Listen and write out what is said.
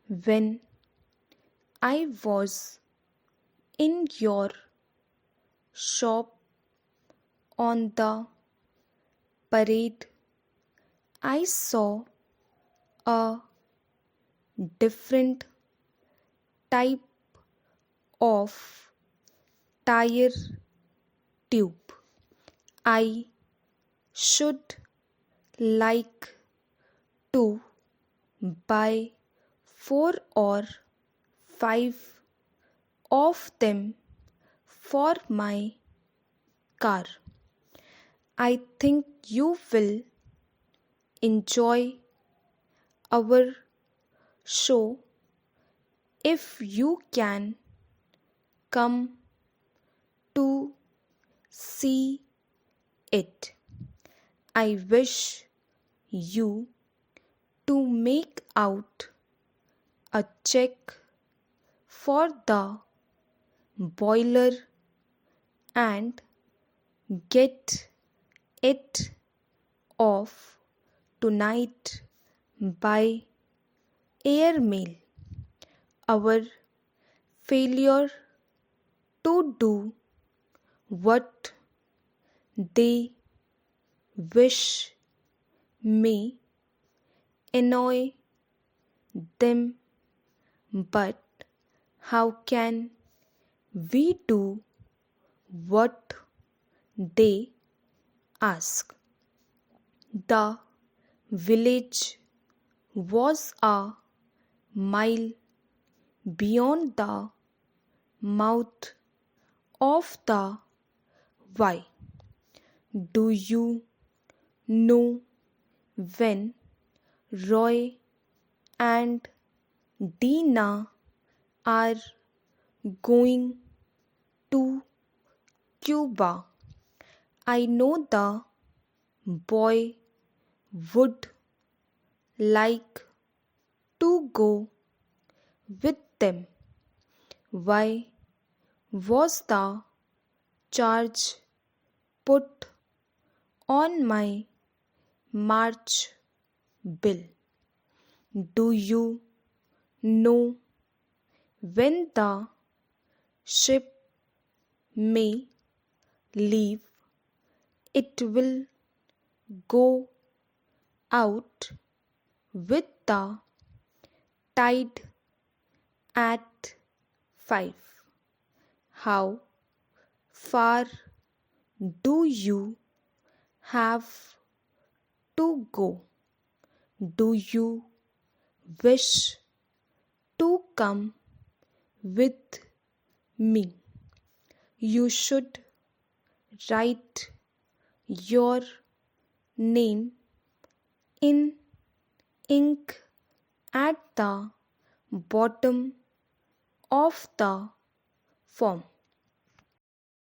When I was in your shop on the parade, I saw a different type of tire tube. I should like to buy 4 or 5 of them for my car. I think you will enjoy our show if you can come to see it. I wish you to make out a check for the boiler and get it off tonight by airmail. Our failure to do what they wish may annoy them, but how can we do what they ask? The village was a mile beyond the mouth of the Y. Do you know when Roy and Dina are going to Cuba? I know the boy would like to go with them. Why was the charge put on my March bill? Do you know when the ship may leave? It will go out with the tide at 5. How far do you have to go? Do you wish to come with me? You should write your name in ink at the bottom of the form.